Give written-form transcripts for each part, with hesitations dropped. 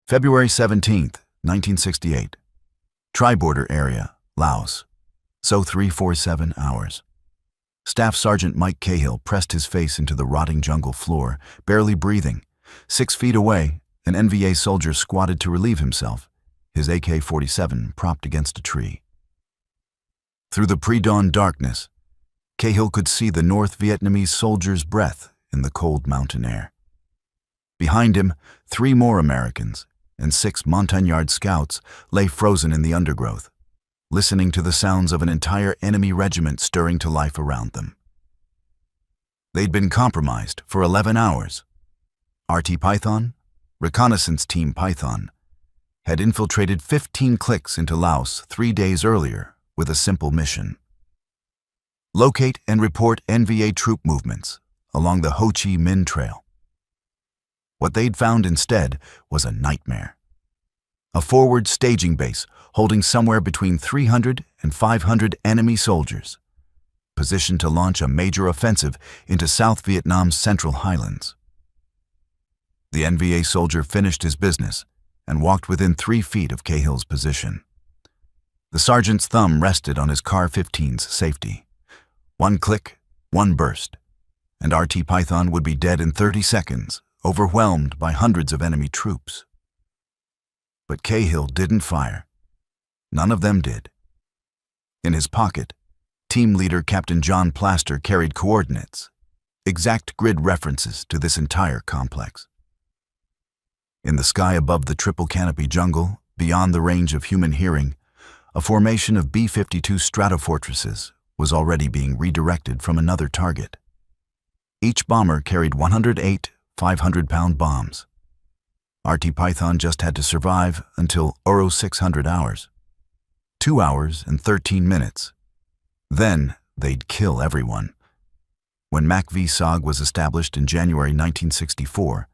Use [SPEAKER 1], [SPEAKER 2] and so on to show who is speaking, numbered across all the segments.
[SPEAKER 1] February 17th, 1968. Tri-border area, Laos. So 347 hours. Staff Sergeant Mike Cahill pressed his face into the rotting jungle floor, barely breathing. 6 feet away, an NVA soldier squatted to relieve himself, his AK-47 propped against a tree. Through the pre-dawn darkness, Cahill could see the North Vietnamese soldier's breath in the cold mountain air. Behind him, 3 more Americans and 6 Montagnard scouts lay frozen in the undergrowth, listening to the sounds of an entire enemy regiment stirring to life around them. They'd been compromised for 11 hours. RT Python, Reconnaissance Team Python, had infiltrated 15 cliques into Laos 3 days earlier with a simple mission: locate and report NVA troop movements along the Ho Chi Minh Trail. What they'd found instead was a nightmare. A forward staging base holding somewhere between 300 and 500 enemy soldiers, positioned to launch a major offensive into South Vietnam's Central Highlands. The NVA soldier finished his business and walked within 3 feet of Cahill's position. The sergeant's thumb rested on his Car-15's safety. 1 click, 1 burst, and RT Python would be dead in 30 seconds, overwhelmed by hundreds of enemy troops. But Cahill didn't fire. None of them did. In his pocket, team leader Captain John Plaster carried coordinates, exact grid references to this entire complex. In the sky above the triple canopy jungle, beyond the range of human hearing, a formation of B-52 stratofortresses was already being redirected from another target. Each bomber carried 108 500-pound bombs. RT Python just had to survive until 600 hours. 2 hours and 13 minutes. Then they'd kill everyone. When MACV-SOG was established in January 1964,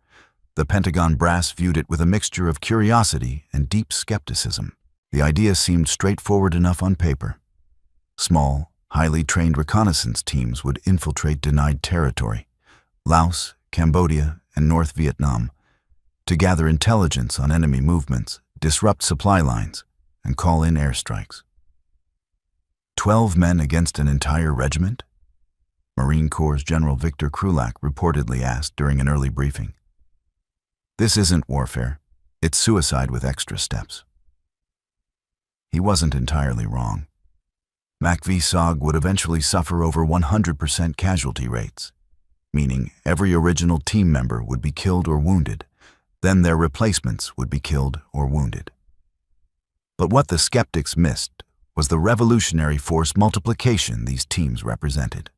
[SPEAKER 1] the Pentagon brass viewed it with a mixture of curiosity and deep skepticism. The idea seemed straightforward enough on paper. Small, highly trained reconnaissance teams would infiltrate denied territory, Laos, Cambodia, and North Vietnam, to gather intelligence on enemy movements, disrupt supply lines, and call in airstrikes. 12 men against an entire regiment? Marine Corps General Victor Krulak reportedly asked during an early briefing. This isn't warfare, it's suicide with extra steps. He wasn't entirely wrong. MACV-SOG would eventually suffer over 100% casualty rates, meaning every original team member would be killed or wounded, then their replacements would be killed or wounded. But what the skeptics missed was the revolutionary force multiplication these teams represented.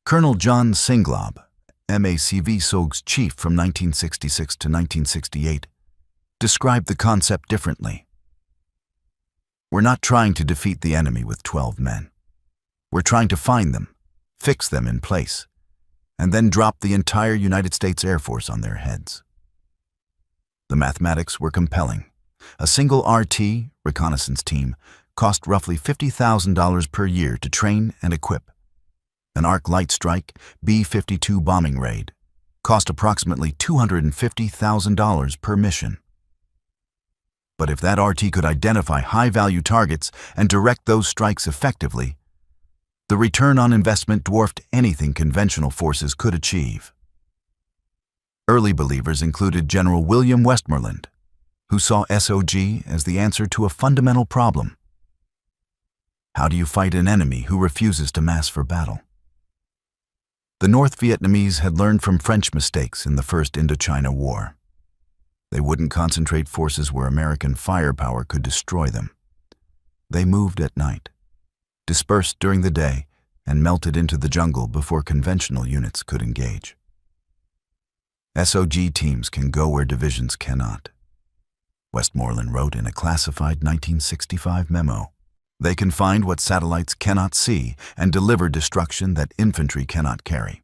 [SPEAKER 1] Colonel John Singlob, MACV-SOG's chief from 1966 to 1968, described the concept differently. We're not trying to defeat the enemy with 12 men. We're trying to find them, fix them in place, and then drop the entire United States Air Force on their heads. The mathematics were compelling. A single RT, reconnaissance team, cost roughly $50,000 per year to train and equip. An Arc Light Strike B-52 bombing raid cost approximately $250,000 per mission. But if that RT could identify high-value targets and direct those strikes effectively, the return on investment dwarfed anything conventional forces could achieve. Early believers included General William Westmoreland, who saw SOG as the answer to a fundamental problem. How do you fight an enemy who refuses to mass for battle? The North Vietnamese had learned from French mistakes in the First Indochina War. They wouldn't concentrate forces where American firepower could destroy them. They moved at night, dispersed during the day, and melted into the jungle before conventional units could engage. SOG teams can go where divisions cannot. Westmoreland wrote in a classified 1965 memo. They can find what satellites cannot see and deliver destruction that infantry cannot carry.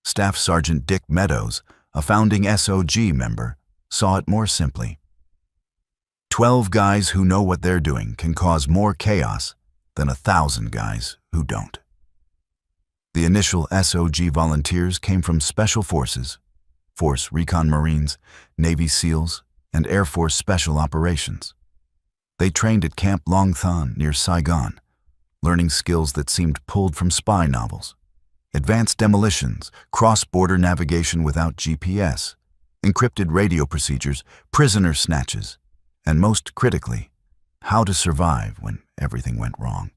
[SPEAKER 1] Staff Sergeant Dick Meadows, a founding SOG member, saw it more simply. 12 guys who know what they're doing can cause more chaos than 1,000 guys who don't. The initial SOG volunteers came from Special Forces, Force Recon Marines, Navy SEALs, and Air Force Special Operations. They trained at Camp Long Thon near Saigon, learning skills that seemed pulled from spy novels. Advanced demolitions, cross-border navigation without GPS, encrypted radio procedures, prisoner snatches, and most critically, how to survive when everything went wrong.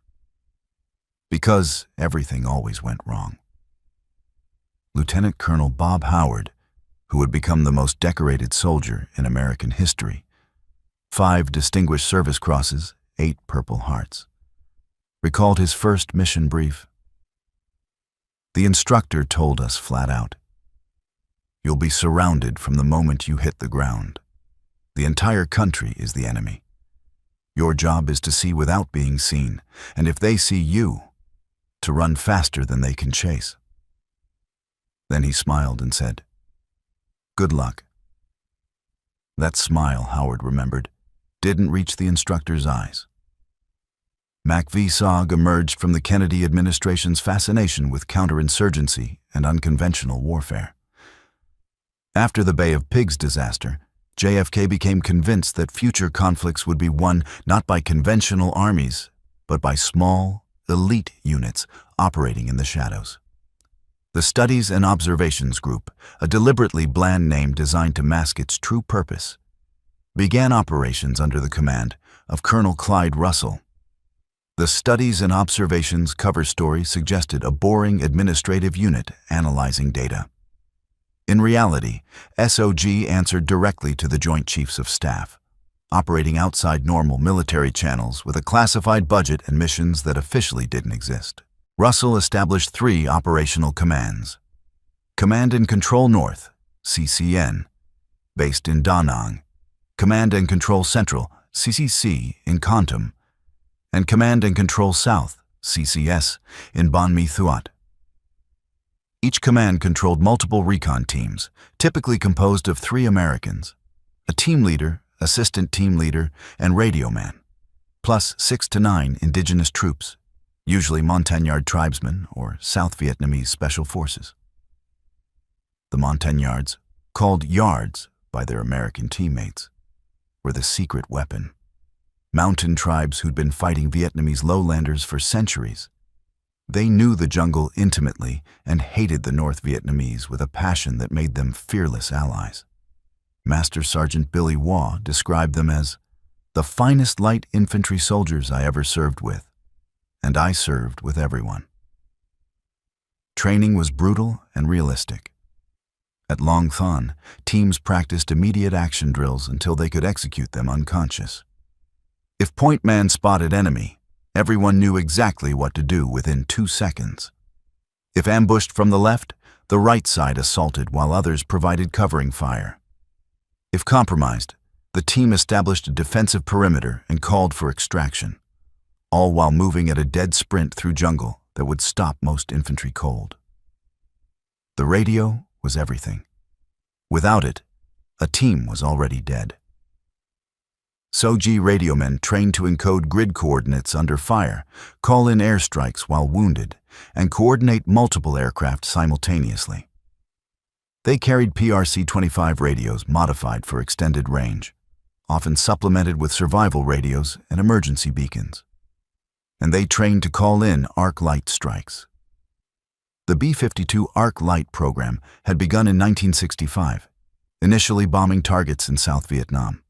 [SPEAKER 1] Because everything always went wrong. Lieutenant Colonel Bob Howard, who would become the most decorated soldier in American history, 5 Distinguished Service Crosses, 8 Purple Hearts, recalled his first mission brief. The instructor told us flat out, "You'll be surrounded from the moment you hit the ground. The entire country is the enemy. Your job is to see without being seen, and if they see you, to run faster than they can chase." Then he smiled and said, "Good luck." That smile, Howard remembered, didn't reach the instructor's eyes. MACV-SOG emerged from the Kennedy administration's fascination with counterinsurgency and unconventional warfare. After the Bay of Pigs disaster, JFK became convinced that future conflicts would be won not by conventional armies, but by small, elite units operating in the shadows. The Studies and Observations Group, a deliberately bland name designed to mask its true purpose, began operations under the command of Colonel Clyde Russell. The Studies and Observations cover story suggested a boring administrative unit analyzing data. In reality, SOG answered directly to the Joint Chiefs of Staff, operating outside normal military channels with a classified budget and missions that officially didn't exist. Russell established 3 operational commands. Command and Control North, CCN, based in Da Nang, Command and Control Central, CCC, in Kontum, and Command and Control South, CCS, in Ban Mi Thuat. Each command controlled multiple recon teams, typically composed of 3 Americans, a team leader, assistant team leader, and radio man, plus 6 to 9 indigenous troops, usually Montagnard tribesmen or South Vietnamese special forces. The Montagnards, called Yards by their American teammates, were the secret weapon. Mountain tribes who'd been fighting Vietnamese lowlanders for centuries. They knew the jungle intimately and hated the North Vietnamese with a passion that made them fearless allies. Master Sergeant Billy Waugh described them as the finest light infantry soldiers I ever served with, and I served with everyone. Training was brutal and realistic. At Long Thon, teams practiced immediate action drills until they could execute them unconscious. If point man spotted enemy, everyone knew exactly what to do within 2 seconds. If ambushed from the left, the right side assaulted while others provided covering fire. If compromised, the team established a defensive perimeter and called for extraction, all while moving at a dead sprint through jungle that would stop most infantry cold. The radio was everything. Without it, a team was already dead. SOG radiomen trained to encode grid coordinates under fire, call in airstrikes while wounded, and coordinate multiple aircraft simultaneously. They carried PRC-25 radios modified for extended range, often supplemented with survival radios and emergency beacons. And they trained to call in arc light strikes. The B-52 Arc Light program had begun in 1965, initially bombing targets in South Vietnam.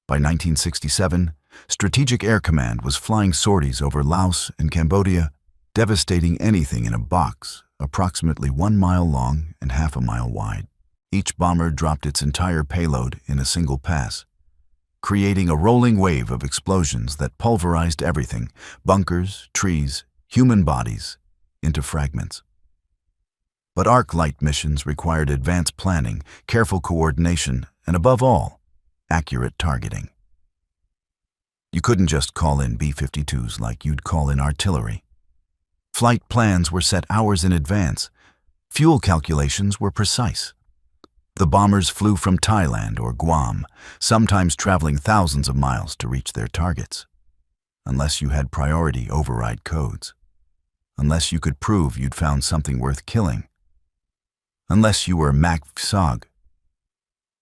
[SPEAKER 1] By 1967, Strategic Air Command was flying sorties over Laos and Cambodia, devastating anything in a box approximately 1 mile long and half a mile wide. Each bomber dropped its entire payload in a single pass, creating a rolling wave of explosions that pulverized everything, bunkers, trees, human bodies, into fragments. But arc light missions required advanced planning, careful coordination, and above all, accurate targeting. You couldn't just call in B-52s like you'd call in artillery. Flight plans were set hours in advance. Fuel calculations were precise. The bombers flew from Thailand or Guam, sometimes traveling thousands of miles to reach their targets. Unless you had priority override codes. Unless you could prove you'd found something worth killing. unless you were MACV-SOG.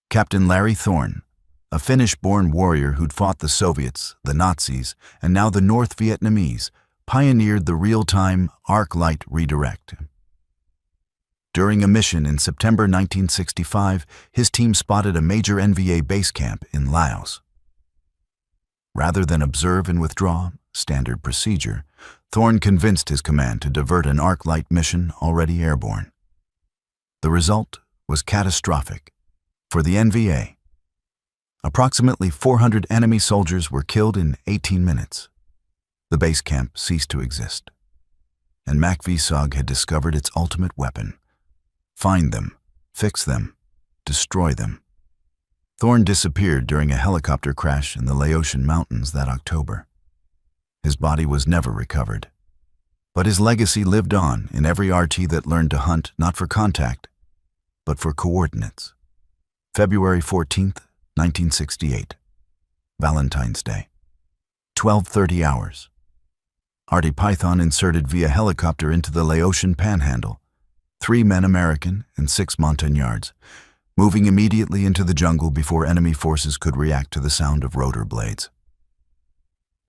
[SPEAKER 1] Captain Larry Thorne, a Finnish-born warrior who'd fought the Soviets, the Nazis, and now the North Vietnamese, pioneered the real-time arc light redirect. During a mission in September 1965, his team spotted a major NVA base camp in Laos. Rather than observe and withdraw, standard procedure, Thorne convinced his command to divert an arc light mission already airborne. The result was catastrophic. For the NVA, approximately 400 enemy soldiers were killed in 18 minutes. The base camp ceased to exist, and MACV-SOG had discovered its ultimate weapon. Find them, fix them, destroy them. Thorne disappeared during a helicopter crash in the Laotian mountains that October. His body was never recovered, but his legacy lived on in every RT that learned to hunt not for contact, but for coordinates. February 14th, 1968, Valentine's Day, 12:30 hours. RT Python inserted via helicopter into the Laotian panhandle, 3 men American and 6 Montagnards, moving immediately into the jungle before enemy forces could react to the sound of rotor blades.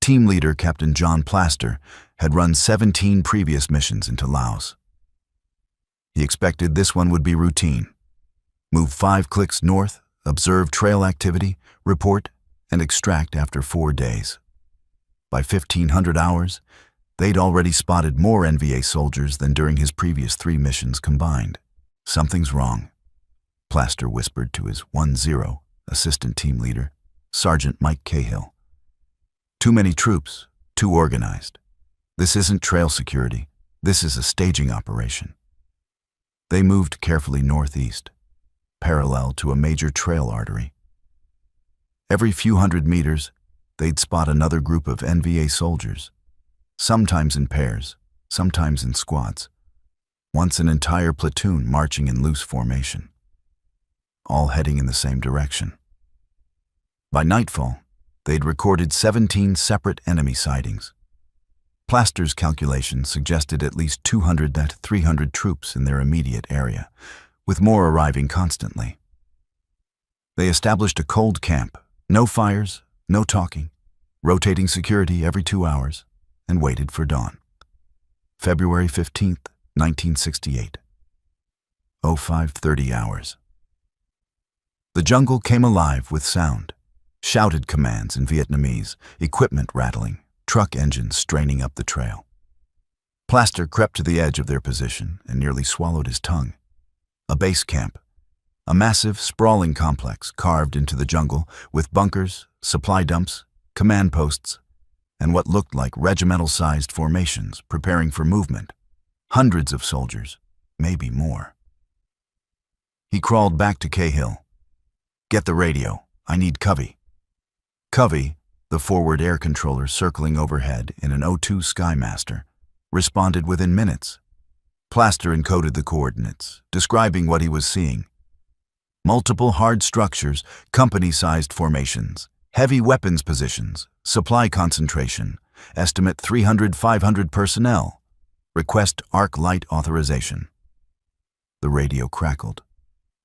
[SPEAKER 1] Team leader Captain John Plaster had run 17 previous missions into Laos. He expected this one would be routine. Move 5 clicks north, observe trail activity, report, and extract after 4 days. By 1500 hours, they'd already spotted more NVA soldiers than during his previous 3 missions combined. Something's wrong, Plaster whispered to his 1-0 assistant team leader, Sergeant Mike Cahill. Too many troops, too organized. This isn't trail security, this is a staging operation. They moved carefully northeast, parallel to a major trail artery. Every few hundred meters, they'd spot another group of NVA soldiers, sometimes in pairs, sometimes in squads, once an entire platoon marching in loose formation, all heading in the same direction. By nightfall, they'd recorded 17 separate enemy sightings. Plaster's calculations suggested at least 200 to 300 troops in their immediate area, with more arriving constantly. They established a cold camp, no fires, no talking, rotating security every 2 hours, and waited for dawn. February 15th, 1968. 05:30 hours. The jungle came alive with sound, shouted commands in Vietnamese, equipment rattling, truck engines straining up the trail. Plaster crept to the edge of their position and nearly swallowed his tongue. A base camp, a massive, sprawling complex carved into the jungle with bunkers, supply dumps, command posts, and what looked like regimental-sized formations preparing for movement. Hundreds of soldiers, maybe more. He crawled back to Cahill. "Get the radio. I need Covey." Covey, the forward air controller circling overhead in an O2 Skymaster, responded within minutes. Plaster encoded the coordinates, describing what he was seeing. Multiple hard structures, company-sized formations, heavy weapons positions, supply concentration, estimate 300-500 personnel, request arc light authorization. The radio crackled.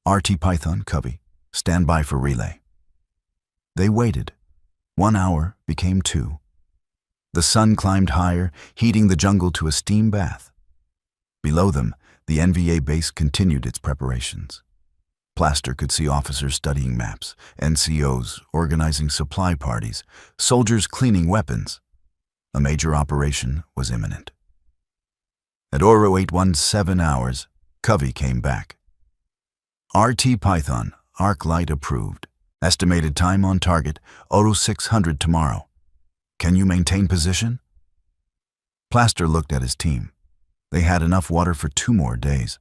[SPEAKER 1] RT Python, Covey, stand by for relay. They waited. 1 hour became 2. The sun climbed higher, heating the jungle to a steam bath. Below them, the NVA base continued its preparations. Plaster could see officers studying maps, NCOs organizing supply parties, soldiers cleaning weapons. A major operation was imminent. At 0817 hours, Covey came back. RT Python, arc light approved. Estimated time on target, 0600 tomorrow. Can you maintain position? Plaster looked at his team. They had enough water for 2 more days.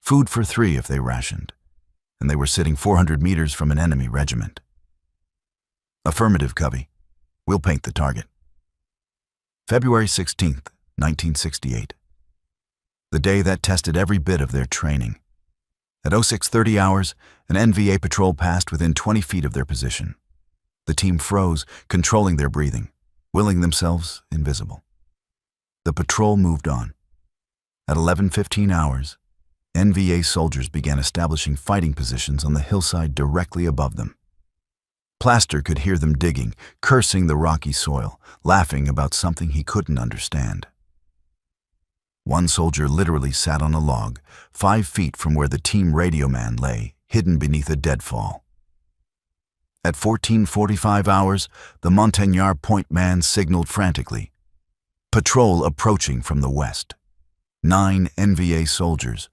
[SPEAKER 1] Food for 3 if they rationed. And they were sitting 400 meters from an enemy regiment. Affirmative, Covey. We'll paint the target. February 16th, 1968. The day that tested every bit of their training. At 0630 hours, an NVA patrol passed within 20 feet of their position. The team froze, controlling their breathing, willing themselves invisible. The patrol moved on. At 11:15 hours, NVA soldiers began establishing fighting positions on the hillside directly above them. Plaster could hear them digging, cursing the rocky soil, laughing about something he couldn't understand. One soldier literally sat on a log, 5 feet from where the team radio man lay, hidden beneath a deadfall. At 14:45 hours, the Montagnard point man signaled frantically. Patrol approaching from the west. 9 NVA soldiers,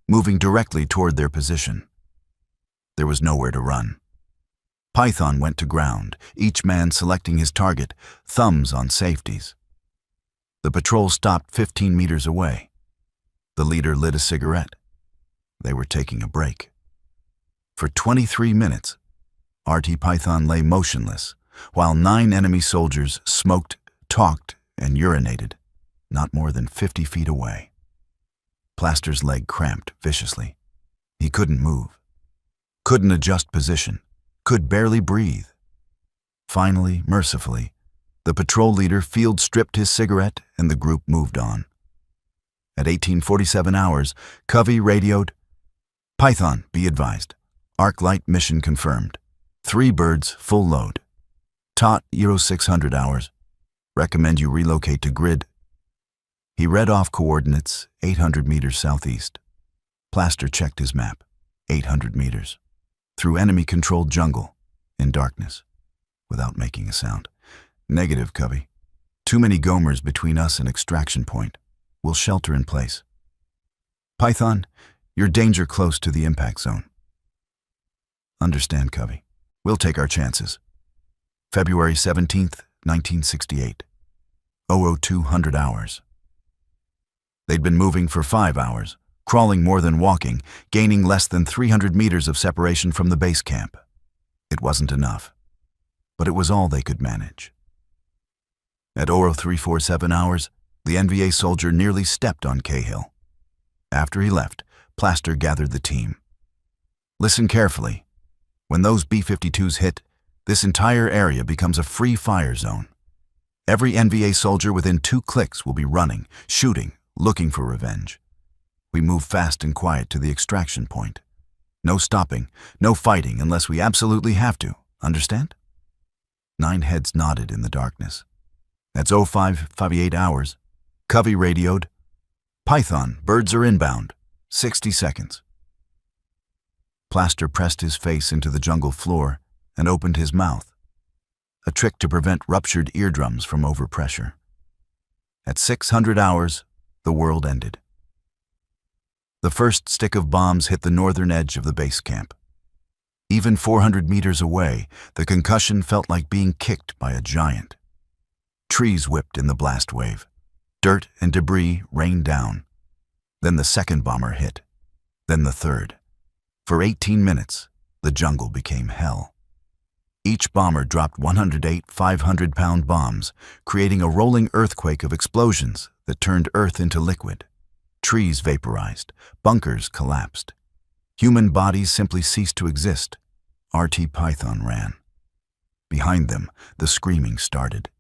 [SPEAKER 1] moving directly toward their position. There was nowhere to run. Python went to ground, each man selecting his target, thumbs on safeties. The patrol stopped 15 meters away. The leader lit a cigarette. They were taking a break. For 23 minutes, RT Python lay motionless, while 9 enemy soldiers smoked, talked, and urinated, not more than 50 feet away. Plaster's leg cramped viciously. He couldn't move, couldn't adjust position, could barely breathe. Finally, mercifully, the patrol leader field-stripped his cigarette and the group moved on. At 18:47 hours, Covey radioed, "Python, be advised. Arc light mission confirmed. 3 birds, full load. TOT 0600 hours. Recommend you relocate to grid." He read off coordinates 800 meters southeast. Plaster checked his map. 800 meters. Through enemy-controlled jungle, in darkness, without making a sound. "Negative, Covey. Too many Gomers between us and extraction point. We'll shelter in place." "Python, you're danger close to the impact zone." "Understand, Covey. We'll take our chances." February 17th, 1968. 0200 hours. They'd been moving for 5 hours, crawling more than walking, gaining less than 300 meters of separation from the base camp. It wasn't enough, but it was all they could manage. At 0347 hours, the NVA soldier nearly stepped on Cahill. After he left, Plaster gathered the team. "Listen carefully. When those B-52s hit, this entire area becomes a free fire zone. Every NVA soldier within 2 clicks will be running, shooting, looking for revenge. We move fast and quiet to the extraction point. No stopping, no fighting unless we absolutely have to. Understand?" 9 heads nodded in the darkness. At 0558 hours, Covey radioed, "Python, birds are inbound. 60 seconds. Plaster pressed his face into the jungle floor and opened his mouth, a trick to prevent ruptured eardrums from overpressure. At 600 hours, the world ended. The first stick of bombs hit the northern edge of the base camp. Even 400 meters away, the concussion felt like being kicked by a giant. Trees whipped in the blast wave. Dirt and debris rained down. Then the second bomber hit. Then the third. For 18 minutes, the jungle became hell. Each bomber dropped 108 500-pound bombs, creating a rolling earthquake of explosions that turned earth into liquid. Trees vaporized, bunkers collapsed. Human bodies simply ceased to exist. RT Python ran. Behind them, the screaming started.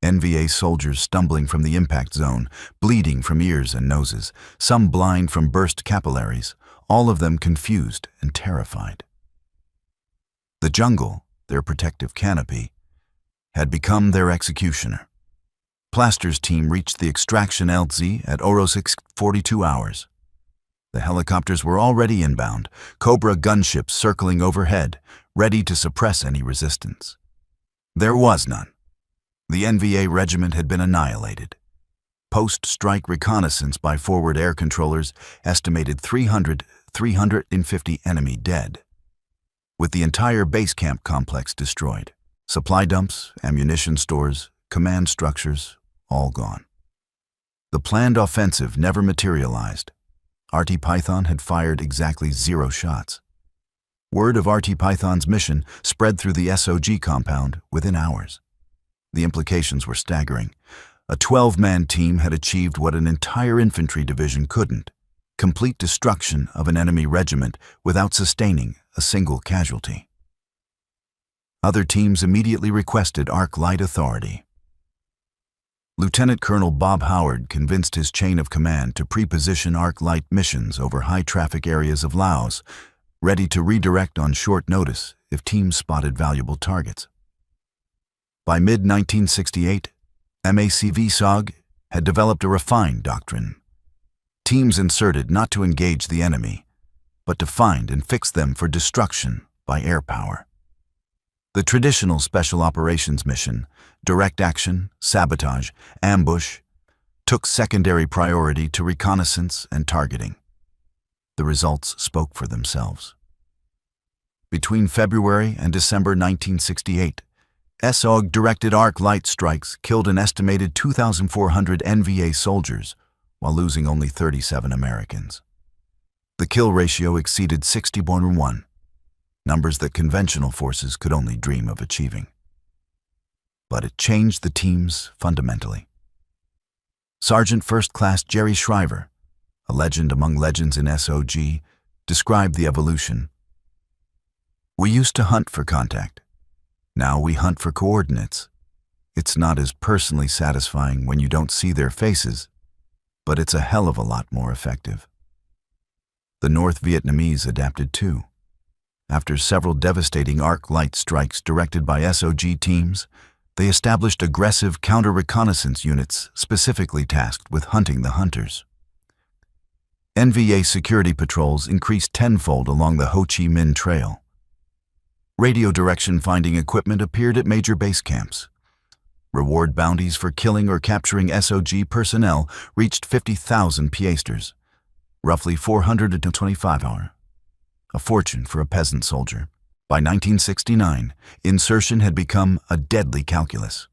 [SPEAKER 1] NVA soldiers stumbling from the impact zone, bleeding from ears and noses, some blind from burst capillaries, all of them confused and terrified. The jungle, their protective canopy, had become their executioner. Plaster's team reached the extraction LZ at 0642 hours. The helicopters were already inbound, Cobra gunships circling overhead, ready to suppress any resistance. There was none. The NVA regiment had been annihilated. Post-strike reconnaissance by forward air controllers estimated 350 enemy dead, with the entire base camp complex destroyed. Supply dumps, ammunition stores, command structures, all gone. The planned offensive never materialized. RT Python had fired exactly 0 shots. Word of RT Python's mission spread through the SOG compound within hours. The implications were staggering. A 12-man team had achieved what an entire infantry division couldn't: complete destruction of an enemy regiment without sustaining a single casualty. Other teams immediately requested Arc Light authority. Lieutenant Colonel Bob Howard convinced his chain of command to pre-position arc light missions over high-traffic areas of Laos, ready to redirect on short notice if teams spotted valuable targets. By mid-1968, MACV-SOG had developed a refined doctrine. Teams inserted not to engage the enemy, but to find and fix them for destruction by air power. The traditional special operations mission, direct action, sabotage, ambush, took secondary priority to reconnaissance and targeting. The results spoke for themselves. Between February and December 1968, SOG directed arc light strikes killed an estimated 2,400 NVA soldiers while losing only 37 Americans. The kill ratio exceeded 60-1, numbers that conventional forces could only dream of achieving. But it changed the teams fundamentally. Sergeant First Class Jerry Shriver, a legend among legends in SOG, described the evolution. "We used to hunt for contact. Now we hunt for coordinates. It's not as personally satisfying when you don't see their faces, but it's a hell of a lot more effective." The North Vietnamese adapted too. After several devastating arc light strikes directed by SOG teams, they established aggressive counter-reconnaissance units specifically tasked with hunting the hunters. NVA security patrols increased tenfold along the Ho Chi Minh Trail. Radio direction finding equipment appeared at major base camps. Reward bounties for killing or capturing SOG personnel reached 50,000 piastres, roughly $425, a fortune for a peasant soldier. By 1969, insertion had become a deadly calculus.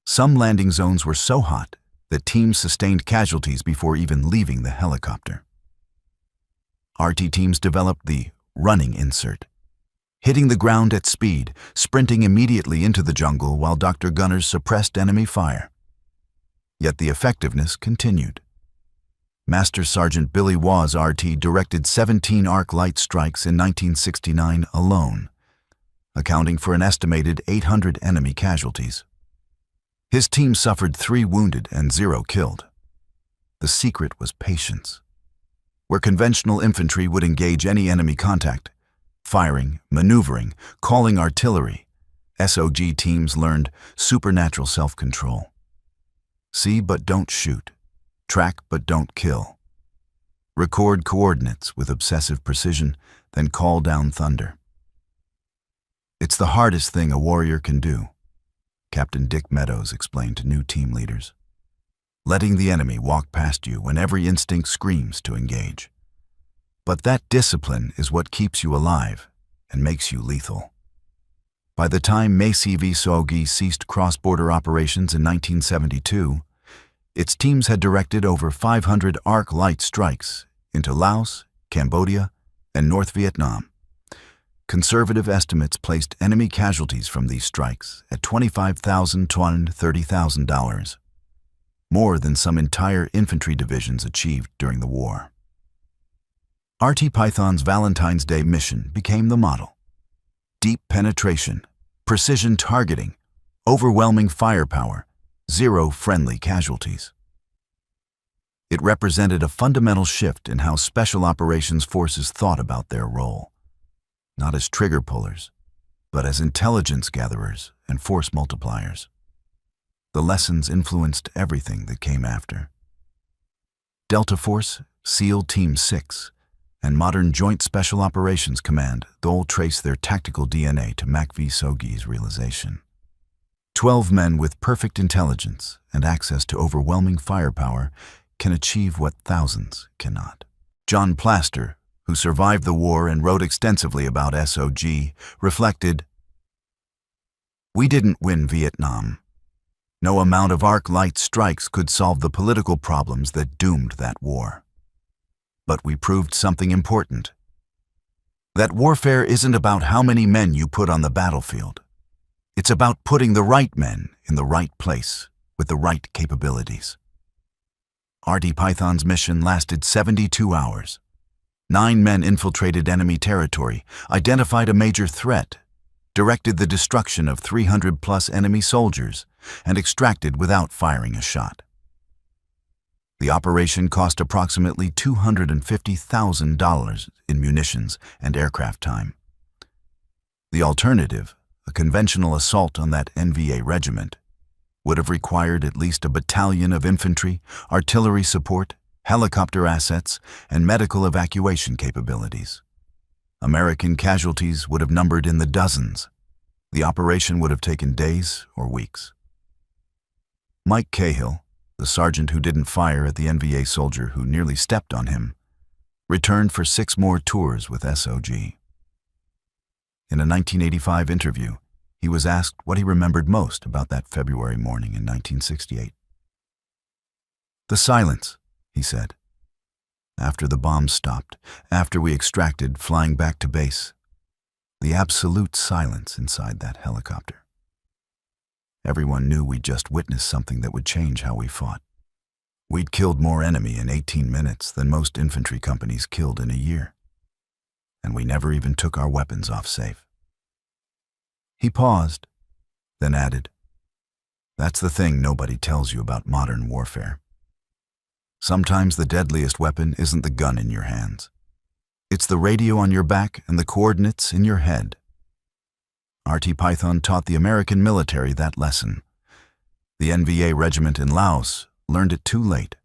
[SPEAKER 1] Some landing zones were so hot that teams sustained casualties before even leaving the helicopter. RT teams developed the running insert, hitting the ground at speed, sprinting immediately into the jungle while Dr. Gunners suppressed enemy fire. Yet the effectiveness continued. Master Sergeant Billy Waugh's RT directed 17 arc light strikes in 1969 alone, accounting for an estimated 800 enemy casualties. His team suffered 3 wounded and 0 killed. The secret was patience. Where conventional infantry would engage any enemy contact, firing, maneuvering, calling artillery, SOG teams learned supernatural self-control. See but don't shoot. Track but don't kill. Record coordinates with obsessive precision, then call down thunder. It's the hardest thing a warrior can do, Captain Dick Meadows explained to new team leaders. Letting the enemy walk past you when every instinct screams to engage. But that discipline is what keeps you alive and makes you lethal. By the time MACV-SOG ceased cross-border operations in 1972, its teams had directed over 500 arc light strikes into Laos, Cambodia, and North Vietnam. Conservative estimates placed enemy casualties from these strikes at $25,000 to $30,000, more than some entire infantry divisions achieved during the war. RT Python's Valentine's Day mission became the model. Deep penetration, precision targeting, overwhelming firepower, 0 friendly casualties. It represented a fundamental shift in how special operations forces thought about their role, not as trigger pullers, but as intelligence gatherers and force multipliers. The lessons influenced everything that came after. Delta Force, SEAL Team 6, and modern Joint Special Operations Command all trace their tactical DNA to MACV-SOG's realization. 12 men with perfect intelligence and access to overwhelming firepower can achieve what thousands cannot. John Plaster, who survived the war and wrote extensively about SOG, reflected, "We didn't win Vietnam. No amount of arc light strikes could solve the political problems that doomed that war. But we proved something important. That warfare isn't about how many men you put on the battlefield. It's about putting the right men in the right place with the right capabilities." RT Python's mission lasted 72 hours. 9 men infiltrated enemy territory, identified a major threat, directed the destruction of 300-plus enemy soldiers, and extracted without firing a shot. The operation cost approximately $250,000 in munitions and aircraft time. The alternative, a conventional assault on that NVA regiment, would have required at least a battalion of infantry, artillery support, helicopter assets, and medical evacuation capabilities. American casualties would have numbered in the dozens. The operation would have taken days or weeks. Mike Cahill, the sergeant who didn't fire at the NVA soldier who nearly stepped on him, returned for 6 more tours with SOG. In a 1985 interview, he was asked what he remembered most about that February morning in 1968. "The silence," he said. "After the bombs stopped, after we extracted, flying back to base, the absolute silence inside that helicopter. Everyone knew we'd just witnessed something that would change how we fought. We'd killed more enemy in 18 minutes than most infantry companies killed in a year. And we never even took our weapons off safe." He paused, then added, "That's the thing nobody tells you about modern warfare. Sometimes the deadliest weapon isn't the gun in your hands. It's the radio on your back and the coordinates in your head." RT Python taught the American military that lesson. The NVA regiment in Laos learned it too late.